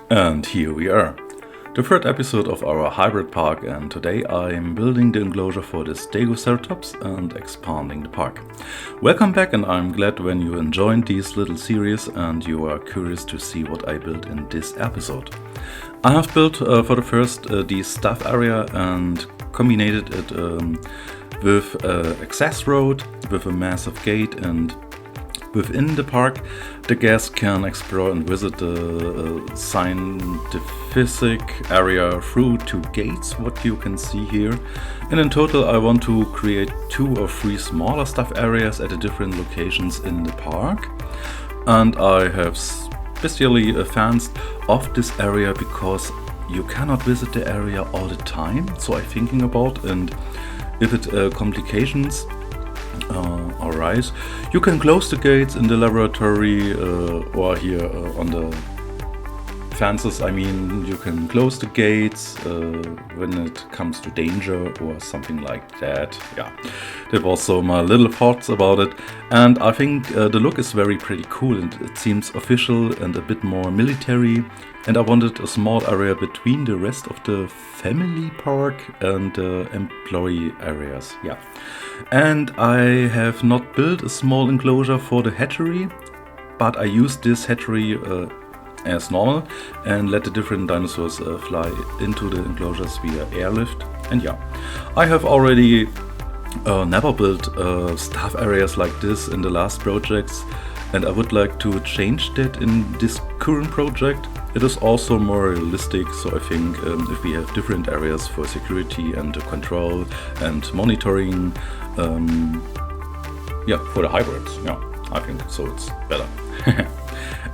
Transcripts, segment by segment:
And here we are, the third episode of our hybrid park, and today I'm building the enclosure for the Stegoceratops and expanding the park. Welcome back, and I'm glad when you enjoyed this little series and you are curious to see what I built in this episode. I have built for the first the staff area and combined it with access road, with a massive gate, and within the park, the guests can explore and visit the scientific area through two gates, what you can see here. And in total, I want to create 2 or 3 smaller stuff areas at the different locations in the park. And I have specially fans of this area because you cannot visit the area all the time. So I'm thinking about, and if it complications, alright, you can close the gates in the laboratory or here on the fences. I mean, you can close the gates when it comes to danger or something like that. Yeah, that was so my little thoughts about it, and I think the look is very pretty cool and it seems official and a bit more military. And I wanted a small area between the rest of the family park and the employee areas. Yeah. And I have not built a small enclosure for the hatchery, but I used this hatchery as normal and let the different dinosaurs fly into the enclosures via airlift. And yeah, I have already never built staff areas like this in the last projects, and I would like to change that in this current project. It is also more realistic, so I think if we have different areas for security and control and monitoring, yeah, for the hybrids, yeah, I think so it's better.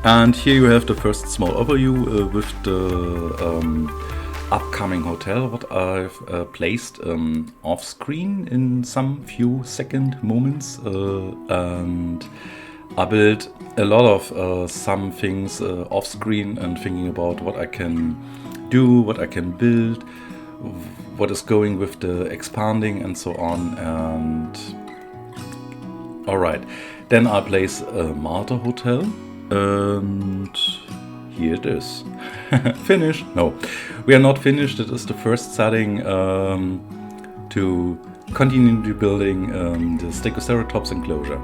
And here you have the first small overview with the upcoming hotel, what I've placed off screen in some few second moments, and I built a lot of some things off screen and thinking about what I can do, what I can build, what is going with the expanding and so on. And alright, then I place a Marta hotel, and here it is. Finished? No, we are not finished. It is the first setting to continue the building the Stegoceratops enclosure.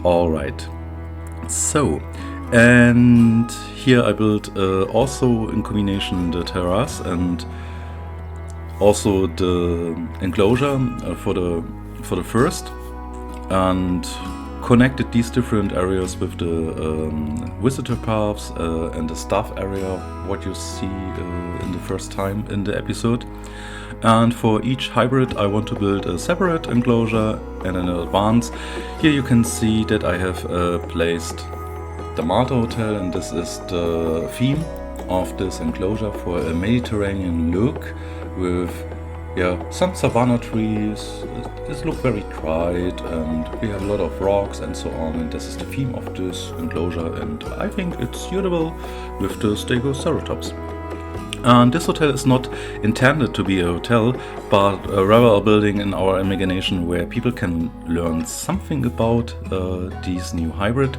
Alright, so, and here I built also in combination the terrace and also the enclosure for the first, and connected these different areas with the visitor paths and the staff area, what you see in the first time in the episode. And for each hybrid I want to build a separate enclosure, and in advance here you can see that I have placed the Marta Hotel, and this is the theme of this enclosure for a Mediterranean look with some savanna trees. It looks very dried and we have a lot of rocks and so on, and this is the theme of this enclosure, and I think it's suitable with the Stegoceratops. And this hotel is not intended to be a hotel, but rather a building in our imagination where people can learn something about these new hybrid.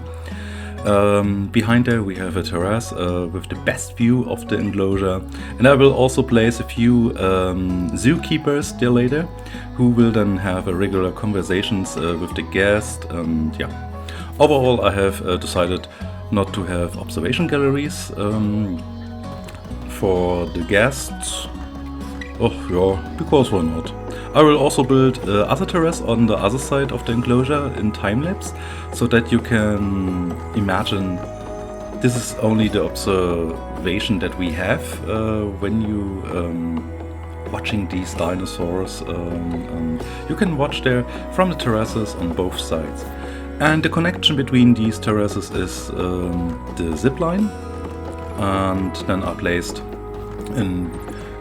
Behind there we have a terrace with the best view of the enclosure, and I will also place a few zookeepers there later, who will then have regular conversations with the guests. And yeah, overall I have decided not to have observation galleries for the guests. Oh yeah, because why not? I will also build other terrace on the other side of the enclosure in time-lapse, so that you can imagine this is only the observation that we have when you watching these dinosaurs. You can watch there from the terraces on both sides. And the connection between these terraces is the zip line, and then I placed in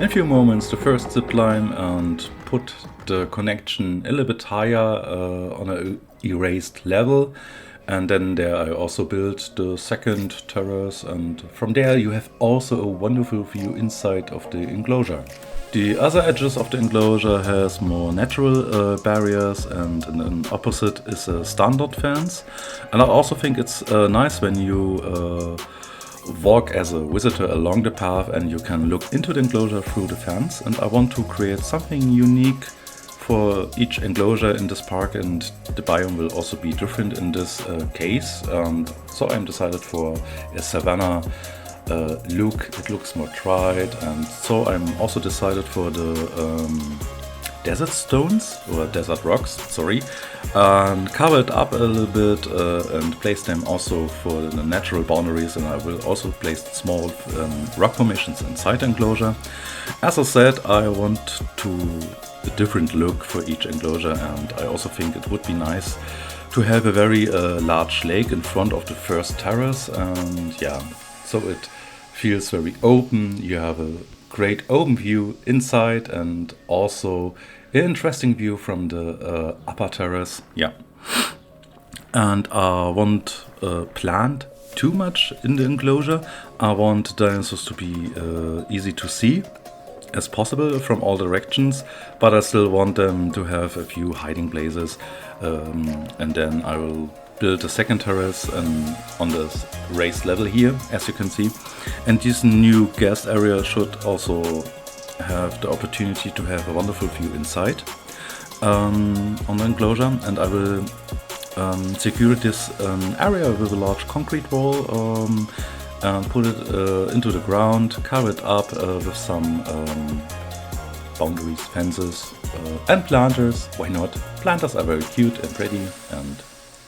a few moments the first zip line and put the connection a little bit higher on an erased level, and then there I also built the second terrace, and from there you have also a wonderful view inside of the enclosure. The other edges of the enclosure has more natural barriers, and an opposite is a standard fence. And I also think it's nice when you walk as a visitor along the path and you can look into the enclosure through the fence, and I want to create something unique for each enclosure in this park, and the biome will also be different in this case. So I'm decided for a savanna look. It looks more dried, and so I'm also decided for the desert stones or desert rocks, sorry, and cover it up a little bit and place them also for the natural boundaries, and I will also place small rock formations inside the enclosure. As I said, I want a different look for each enclosure, and I also think it would be nice to have a very large lake in front of the first terrace, and yeah, so it feels very open. You have a great open view inside and also an interesting view from the upper terrace. Yeah, and I won't plant too much in the enclosure. I want dinosaurs to be easy to see as possible from all directions, but I still want them to have a few hiding places, and then I will build a second terrace on this raised level here, as you can see, and this new guest area should also have the opportunity to have a wonderful view inside on the enclosure, and I will secure this area with a large concrete wall and put it into the ground, cover it up with some boundaries, fences, and planters. Why not? Planters are very cute and pretty, and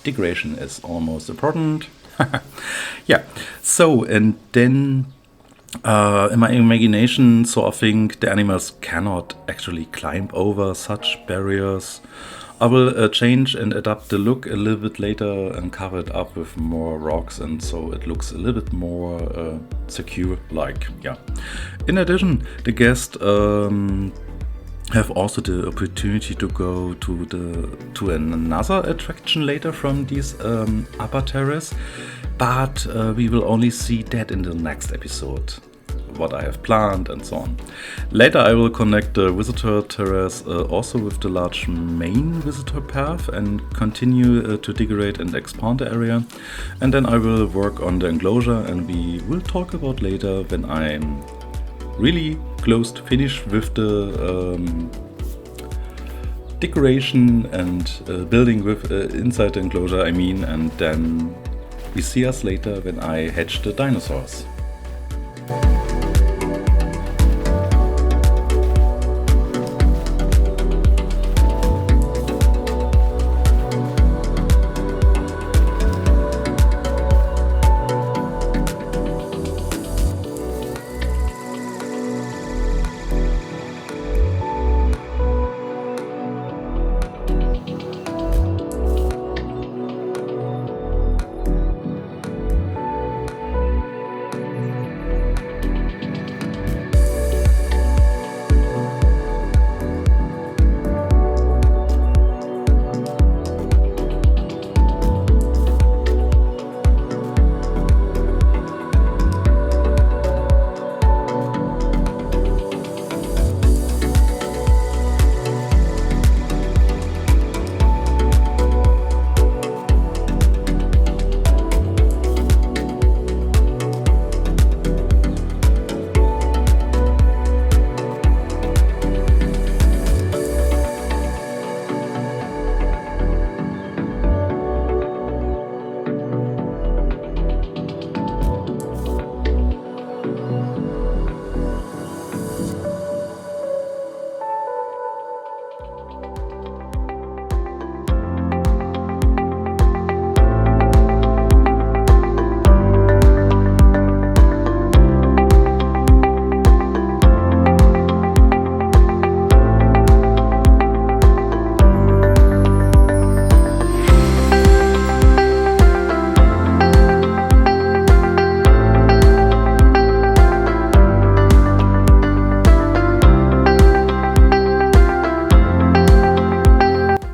decoration is almost important. Yeah, so, and then in my imagination, so I think the animals cannot actually climb over such barriers. I will change and adapt the look a little bit later and cover it up with more rocks, and so it looks a little bit more secure, like, yeah. In addition, the guests have also the opportunity to go to another attraction later from this upper terrace, but we will only see that in the next episode, what I have planned and so on. Later I will connect the visitor terrace also with the large main visitor path and continue to decorate and expand the area, and then I will work on the enclosure, and we will talk about later when I'm really close to finish with the decoration and building with inside the enclosure, I mean, and then we see us later when I hatch the dinosaurs.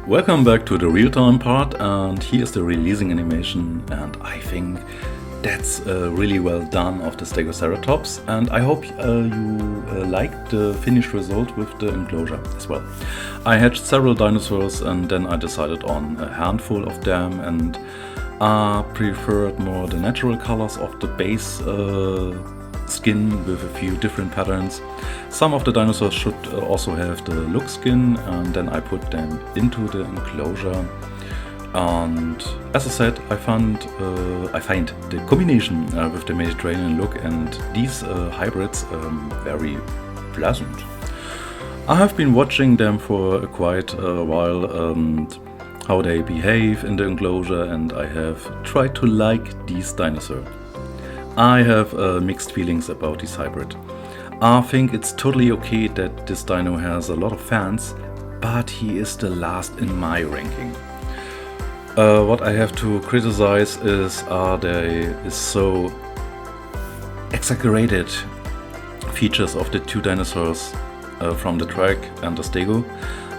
Welcome back to the real-time part, and here is the releasing animation, and I think that's really well done of the Stegoceratops, and I hope you liked the finished result with the enclosure as well. I hatched several dinosaurs and then I decided on a handful of them, and I preferred more the natural colors of the base skin with a few different patterns. Some of the dinosaurs should also have the look skin, and then I put them into the enclosure. And as I said, I find the combination with the Mediterranean look and these hybrids very pleasant. I have been watching them for quite a while and how they behave in the enclosure, and I have tried to like these dinosaurs. I have mixed feelings about this hybrid. I think it's totally okay that this dino has a lot of fans, but he is the last in my ranking. What I have to criticize is they so exaggerated features of the two dinosaurs from the Trex and the Stego.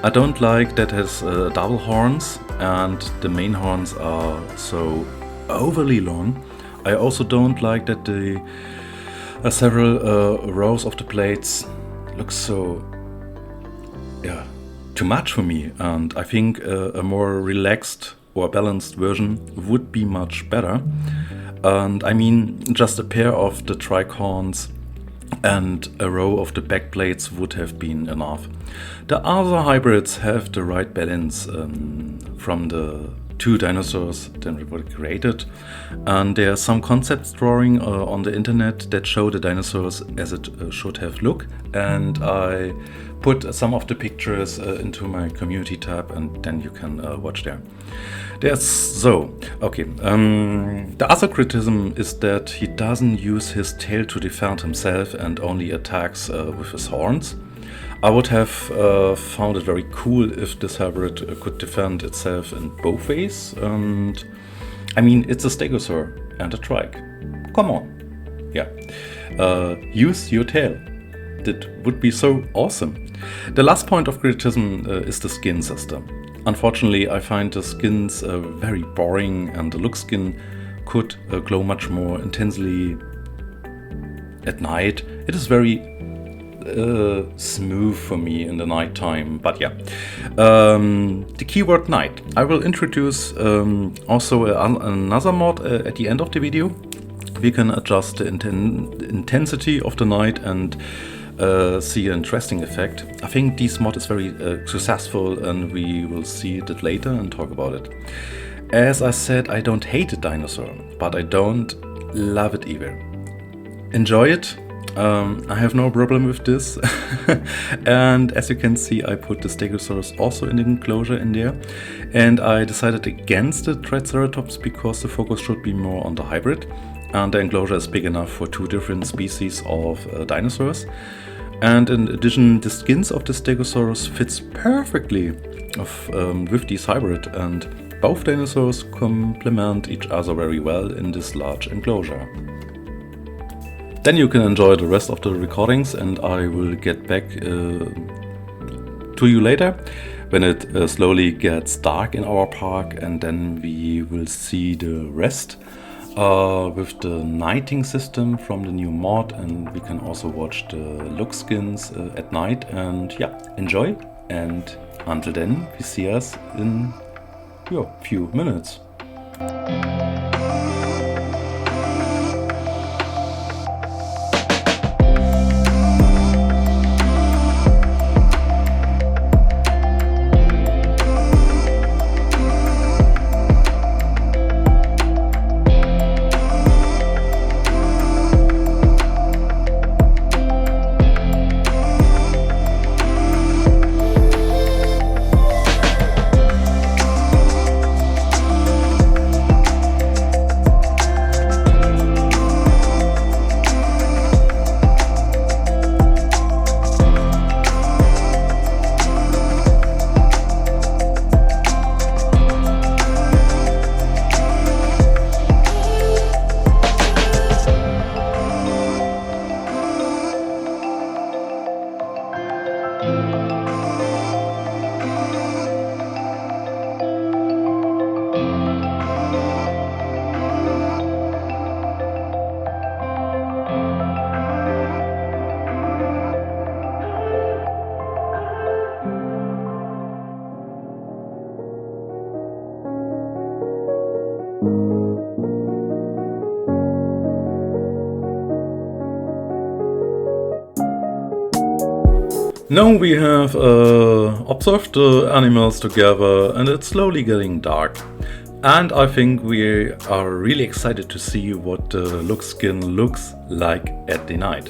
I don't like that it has double horns and the main horns are so overly long. I also don't like that the several rows of the plates look so too much for me, and I think a more relaxed or balanced version would be much better. And I mean, just a pair of the tricorns and a row of the back plates would have been enough. The other hybrids have the right balance from the two dinosaurs that were created, and there are some concept drawing on the internet that show the dinosaurs as it should have look, and I put some of the pictures into my community tab, and then you can watch there. The other criticism is that he doesn't use his tail to defend himself and only attacks with his horns. I would have found it very cool if this hybrid could defend itself in both ways. And I mean, it's a Stegosaur and a Trex. Come on. Yeah. Use your tail. That would be so awesome. The last point of criticism is the skin system. Unfortunately, I find the skins very boring, and the look skin could glow much more intensely at night. It is very smooth for me in the night time, but yeah. The keyword night. I will introduce also another mod at the end of the video. We can adjust the intensity of the night and see an interesting effect. I think this mod is very successful, and we will see it later and talk about it. As I said, I don't hate the dinosaur, but I don't love it either. Enjoy it. I have no problem with this. And as you can see, I put the Stegosaurus also in the enclosure in there. And I decided against the Triceratops because the focus should be more on the hybrid. And the enclosure is big enough for two different species of dinosaurs. And in addition, the skins of the Stegosaurus fits perfectly with this hybrid, and both dinosaurs complement each other very well in this large enclosure. Then you can enjoy the rest of the recordings, and I will get back to you later when it slowly gets dark in our park, and then we will see the rest with the nighting system from the new mod, and we can also watch the look skins at night. And yeah, enjoy, and until then we see us in a few minutes. Now we have observed the animals together and it's slowly getting dark. And I think we are really excited to see what the look skin looks like at the night.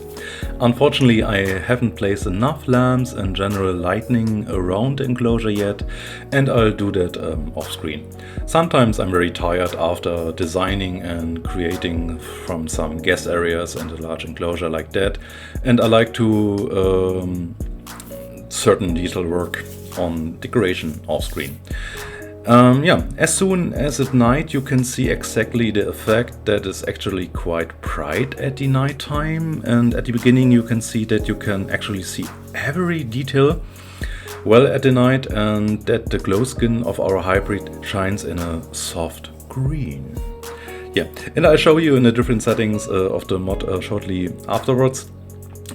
Unfortunately, I haven't placed enough lamps and general lighting around the enclosure yet, and I'll do that off screen. Sometimes I'm very tired after designing and creating from some guest areas and a large enclosure like that, and I like to certain detail work on decoration off screen. As soon as at night you can see exactly the effect that is actually quite bright at the night time, and at the beginning you can see that you can actually see every detail well at the night, and that the glow skin of our hybrid shines in a soft green. And I'll show you in the different settings of the mod shortly afterwards.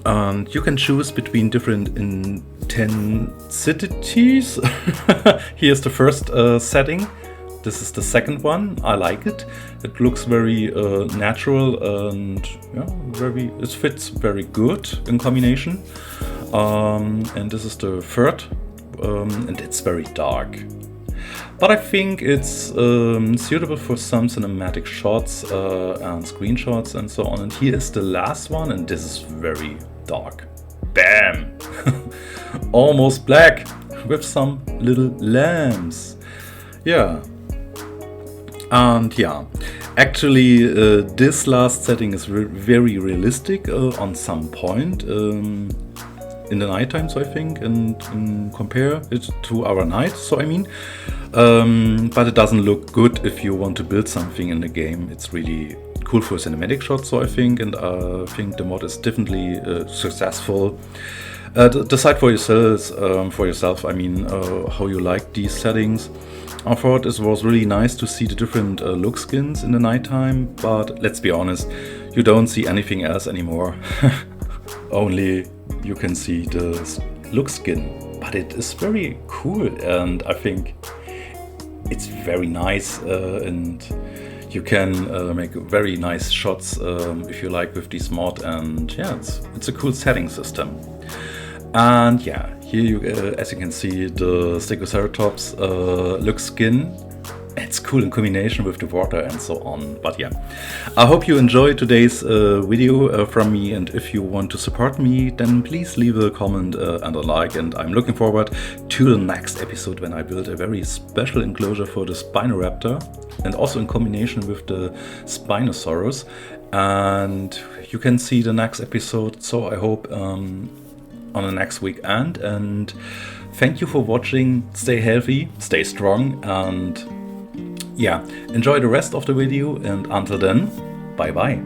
And you can choose between different intensities. Here's the first setting. This is the second one. I like it. It looks very natural and it fits very good in combination. And this is the third, and it's very dark. But I think it's suitable for some cinematic shots and screenshots and so on. And here is the last one, and this is very dark. Bam! Almost black with some little lamps. Actually this last setting is very realistic on some point in the nighttime, so I think, and compare it to our night, so I mean. But it doesn't look good if you want to build something in the game. It's really cool for cinematic shots, so I think, and I think the mod is definitely successful. Decide for yourself, I mean, how you like these settings. I thought it was really nice to see the different look skins in the nighttime, but let's be honest, you don't see anything else anymore. Only you can see the look skin, but it is very cool, and I think it's very nice, and you can make very nice shots if you like with this mod, and it's a cool setting system. And here you, as you can see, the Stegoceratops look skin. It's cool in combination with the water and so on. But I hope you enjoyed today's video from me, and if you want to support me, then please leave a comment and a like, and I'm looking forward to the next episode when I build a very special enclosure for the Spinoraptor, and also in combination with the Spinosaurus. And you can see the next episode, so I hope on the next weekend. And thank you for watching. Stay healthy, stay strong, and enjoy the rest of the video, and until then, bye bye.